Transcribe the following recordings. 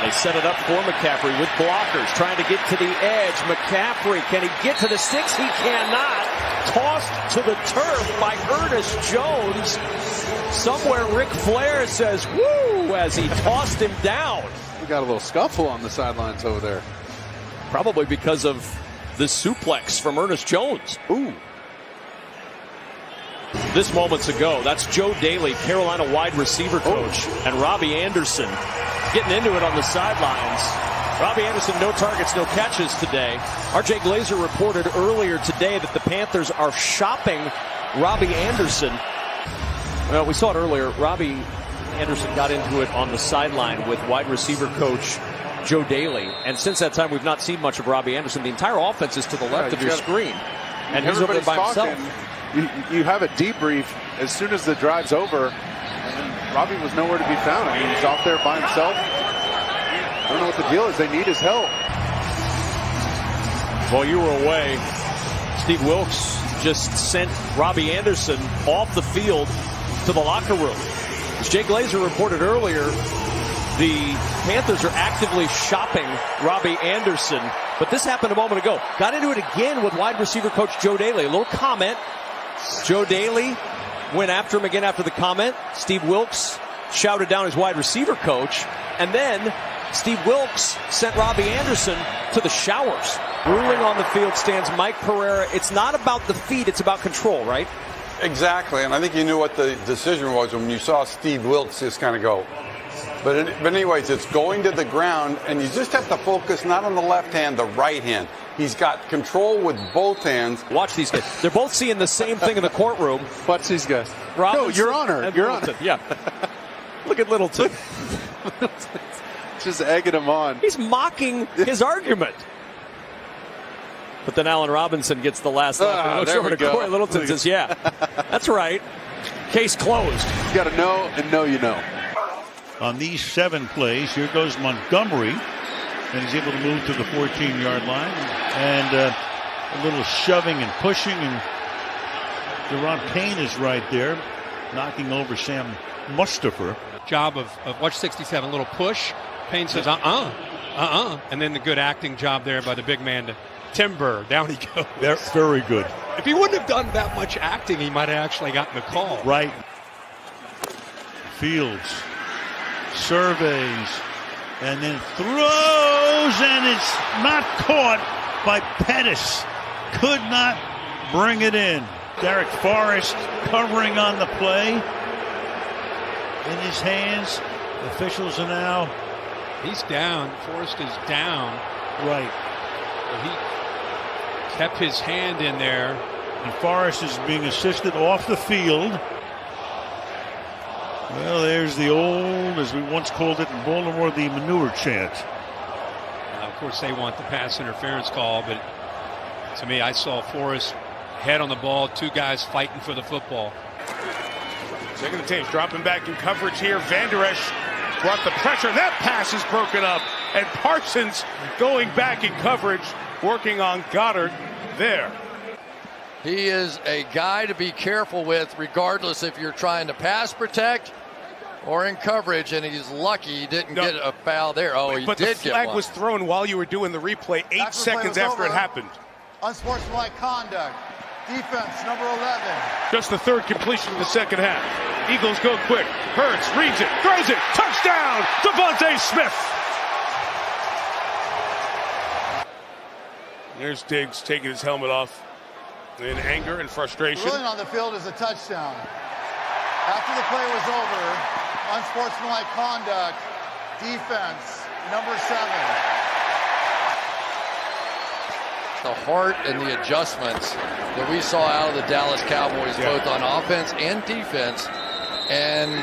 They set it up for McCaffrey with blockers, trying to get to the edge. McCaffrey, can he get to the sticks? He cannot. Tossed to the turf by Ernest Jones. Somewhere Ric Flair says, woo, as he tossed him down. We got a little scuffle on the sidelines over there. Probably because of the suplex from Ernest Jones. Ooh. This moments ago, that's Joe Daly, Carolina wide receiver coach, and Robbie Anderson getting into it on the sidelines. Robbie Anderson, no targets, no catches today. R.J. Glazer reported earlier today that the Panthers are shopping Robbie Anderson. Well, we saw it earlier. Robbie Anderson got into it on the sideline with wide receiver coach Joe Daly. And since that time, we've not seen much of Robbie Anderson. The entire offense is to the left of your screen. And he's over there by himself. You have a debrief as soon as the drive's over, and Robbie was nowhere to be found. I mean, he's off there by himself. I don't know what the deal is. They need his help. While you were away, Steve Wilkes just sent Robbie Anderson off the field to the locker room. As Jay Glazer reported earlier, the Panthers are actively shopping Robbie Anderson. But this happened a moment ago. Got into it again with wide receiver coach Joe Daly. A little comment. Joe Daly went after him again after the comment. Steve Wilkes shouted down his wide receiver coach. And then Steve Wilkes sent Robbie Anderson to the showers. Ruling on the field stands Mike Pereira. It's not about the feet, it's about control, right? Exactly, and I think you knew what the decision was when you saw Steve Wilkes just kind of go. But anyways, it's going to the ground, and you just have to focus not on the left hand, the right hand. He's got control with both hands. Watch these guys. They're both seeing the same thing in the courtroom. Watch these guys. Robinson no, Your Honor. Your Honor. Yeah. Look at Littleton. Just egging him on. He's mocking his argument. But then Allen Robinson gets the last laugh. Looks over to Corey Littleton and says, yeah, that's right. Case closed. You got to know and know you know. On these 7 plays, here goes Montgomery, and he's able to move to the 14-yard line. And a little shoving and pushing, and Deron Payne is right there, knocking over Sam Mustipher. Job of watch 67, a little push. Payne says, and then the good acting job there by the big man to timber. Down he goes. They're very good. If he wouldn't have done that much acting, he might have actually gotten the call. Right. Fields surveys and then throws, and it's not caught by Pettis. Could not bring it in. Derek Forrest covering on the play. In his hands, officials are now. He's down. Forrest is down. Right. But he kept his hand in there. And Forrest is being assisted off the field. Well, there's the old, as we once called it in Baltimore, the manure chant. Of course, they want the pass interference call, but to me, I saw Forrest head on the ball, 2 guys fighting for the football. Second and 10, dropping back in coverage here. Van Der Esch brought the pressure. That pass is broken up. And Parsons going back in coverage, working on Goddard there. He is a guy to be careful with, regardless if you're trying to pass protect or in coverage, and he's lucky he didn't get a foul there. Oh, he did get one. But the flag was thrown while you were doing the replay, 8 seconds after it happened. Unsportsmanlike conduct. Defense, number 11. Just the 3rd completion of the second half. Eagles go quick. Hurts reads it, throws it. Touchdown, Devontae Smith. There's Diggs taking his helmet off in anger and frustration. Ruling on the field is a touchdown. After the play was over, unsportsmanlike conduct, defense, number 7. The heart and the adjustments that we saw out of the Dallas Cowboys, both on offense and defense. And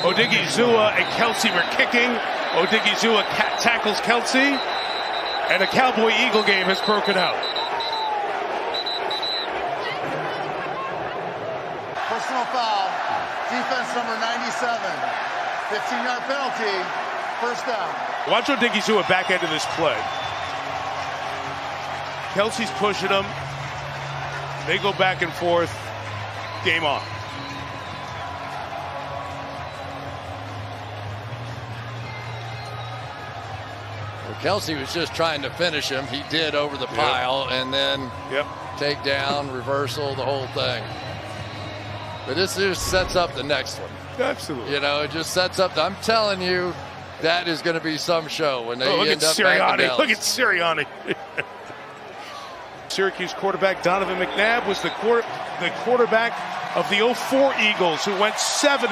Odigizua and Kelsey were kicking. Odigizua tackles Kelsey, and a Cowboy-Eagle game has broken out. Personal foul, defense number 97. 15-yard penalty, first down. Watch Odigizua back into this play. Kelsey's pushing him. They go back and forth. Game on. Kelsey was just trying to finish him. He did over the pile, and then take down, reversal, the whole thing. But this just sets up the next one. Absolutely. You know, it just sets up. I'm telling you, that is going to be some show when they look end at up back to Sirianni. Look at Sirianni. Syracuse quarterback Donovan McNabb was the quarterback of the 04 Eagles, who went 7-0.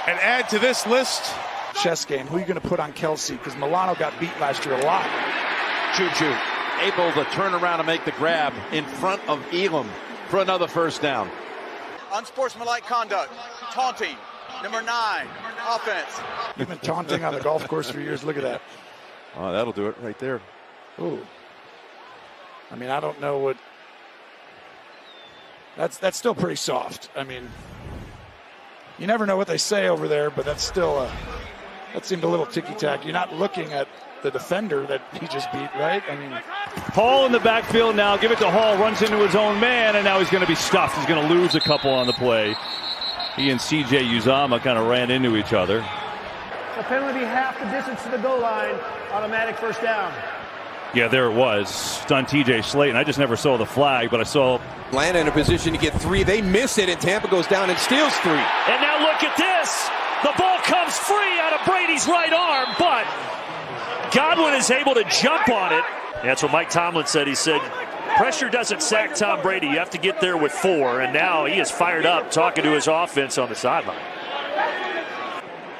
And add to this list, chess game. Who are you going to put on Kelsey? Because Milano got beat last year a lot. Choo-choo able to turn around and make the grab in front of Elam for another first down. Unsportsmanlike conduct, taunting, number 9, offense. You've been taunting on the golf course for years. Look at that. Oh, that'll do it right there. Ooh. I mean, I don't know what. That's still pretty soft. I mean, you never know what they say over there, but that's still that seemed a little ticky-tack. You're not looking at the defender that he just beat, right? I mean, Hall in the backfield now. Give it to Hall. Runs into his own man, and now he's going to be stuffed. He's going to lose a couple on the play. He and C.J. Uzama kind of ran into each other. The penalty half the distance to the goal line. Automatic first down. Yeah, there it was. It's on T.J. Slayton. I just never saw the flag, but I saw Atlanta in a position to get 3. They miss it, and Tampa goes down and steals 3. And now look at this. The ball comes free out of Brady's right arm, but Godwin is able to jump on it. That's what Mike Tomlin said. He said, pressure doesn't sack Tom Brady. You have to get there with 4. And now he is fired up talking to his offense on the sideline.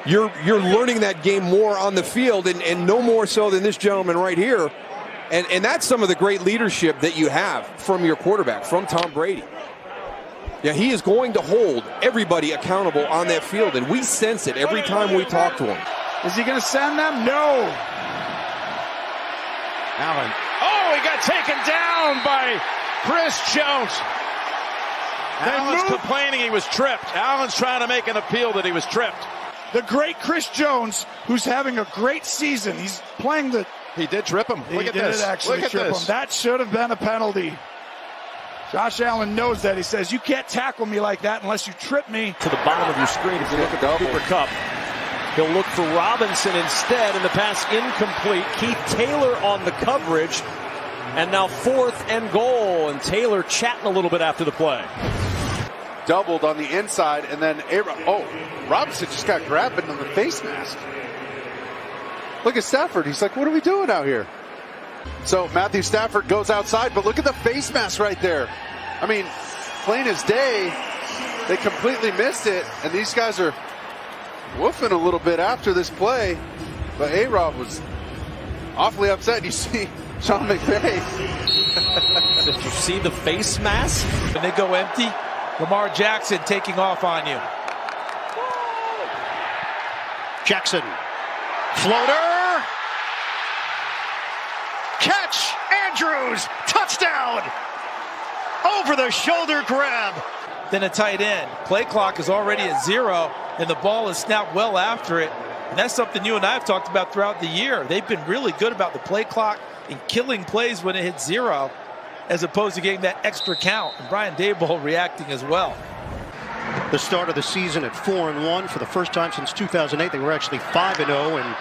You're learning that game more on the field, and no more so than this gentleman right here. And that's some of the great leadership that you have from your quarterback, from Tom Brady. Yeah, he is going to hold everybody accountable on that field, and we sense it every time we talk to him. Is he going to send them? No. Allen. Oh, he got taken down by Chris Jones. Allen's complaining he was tripped. Allen's trying to make an appeal that he was tripped. The great Chris Jones, who's having a great season. He's playing the... He did trip him. Look at this. Actually Look at trip this. him. That should have been a penalty. Josh Allen knows that. He says, you can't tackle me like that unless you trip me. To the bottom of your screen, if you look at Cooper Kupp, he'll look for Robinson instead, and the pass incomplete. Keith Taylor on the coverage, and now 4th and goal, and Taylor chatting a little bit after the play. Doubled on the inside, and then Robinson just got grabbed on the face mask. Look at Stafford. He's like, what are we doing out here? So Matthew Stafford goes outside, but look at the face mask right there. I mean, plain as day, they completely missed it, and these guys are woofing a little bit after this play. But A-Rob was awfully upset. You see Sean McVay. Did you see the face mask? When they go empty, Lamar Jackson taking off on you. Jackson. Floater. Catch. Andrews. Touchdown. Over the shoulder grab. Then a tight end. Play clock is already at 0, and the ball is snapped well after it. And that's something you and I have talked about throughout the year. They've been really good about the play clock and killing plays when it hits 0, as opposed to getting that extra count. And Brian Daboll reacting as well. The start of the season at 4-1 for the first time since 2008. They were actually 5-0 in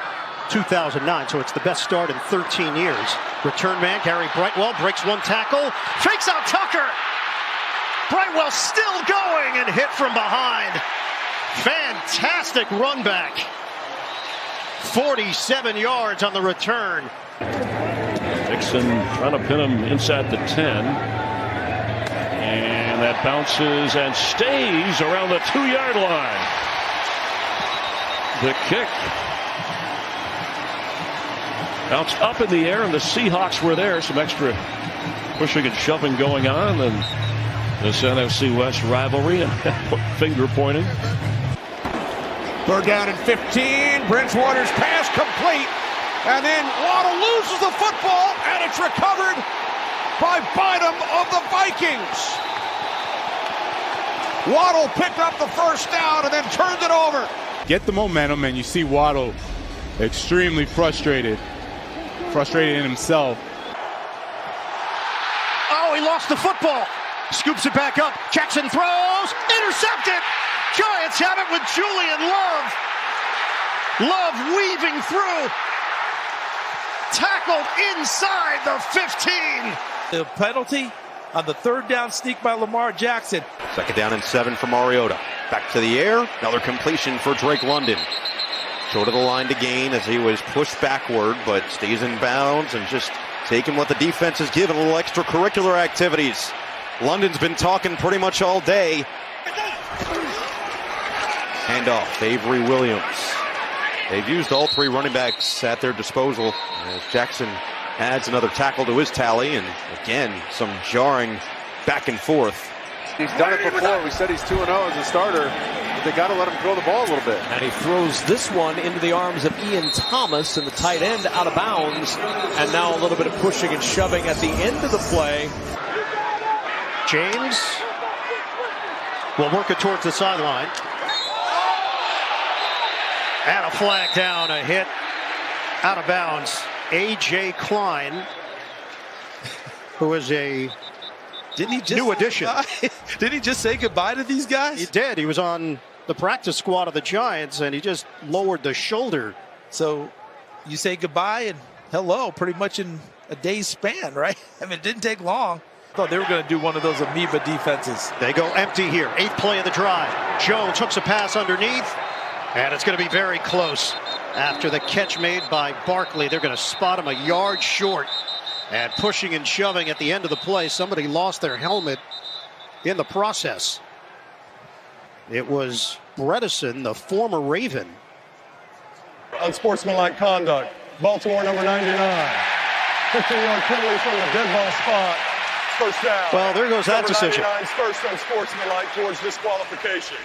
2009, so it's the best start in 13 years. Return man Gary Brightwell breaks one tackle, fakes out Tucker. Brightwell still going and hit from behind. Fantastic run back. 47 yards on the return. Dixon trying to pin him inside the 10. And that bounces and stays around the 2-yard line. The kick bounced up in the air, and the Seahawks were there. Some extra pushing and shoving going on, and this NFC West rivalry and finger pointing. 3rd down and 15. Bridgewater's pass complete. And then Waddle loses the football, and it's recovered by Bynum of the Vikings. Waddle picked up the first down and then turned it over. Get the momentum, and you see Waddle extremely frustrated in himself. Oh, he lost the football. Scoops it back up. Jackson throws. Intercepted. Giants have it with Julian Love. Love weaving through. Tackled inside the 15. The penalty on the third down sneak by Lamar Jackson. Second down and 7 for Mariota. Back to the air. Another completion for Drake London. Short of the line to gain as he was pushed backward, but stays in bounds and just taking what the defense has given, a little extracurricular activities. London's been talking pretty much all day. Handoff, Avery Williams. They've used all 3 running backs at their disposal as Jackson adds another tackle to his tally, and again, some jarring back and forth. He's done it before. We said he's 2-0 as a starter. But they got to let him throw the ball a little bit. And he throws this one into the arms of Ian Thomas, and the tight end out of bounds. And now a little bit of pushing and shoving at the end of the play. James will work it towards the sideline. And a flag down, a hit out of bounds. A.J. Klein, who is a new addition. Didn't he just say goodbye to these guys? He did. He was on the practice squad of the Giants, and he just lowered the shoulder. So you say goodbye and hello pretty much in a day's span, right? I mean, it didn't take long. I thought they were going to do one of those amoeba defenses. They go empty here. 8th play of the drive. Jones hooks a pass underneath, and it's going to be very close. After the catch made by Barkley, they're going to spot him a yard short. And pushing and shoving at the end of the play, somebody lost their helmet in the process. It was Bredesen, the former Raven. Unsportsmanlike conduct. Baltimore number 99. 15-yard penalty from the dead ball spot. First down. Well, there goes that decision. Number 99's first unsportsmanlike towards disqualification.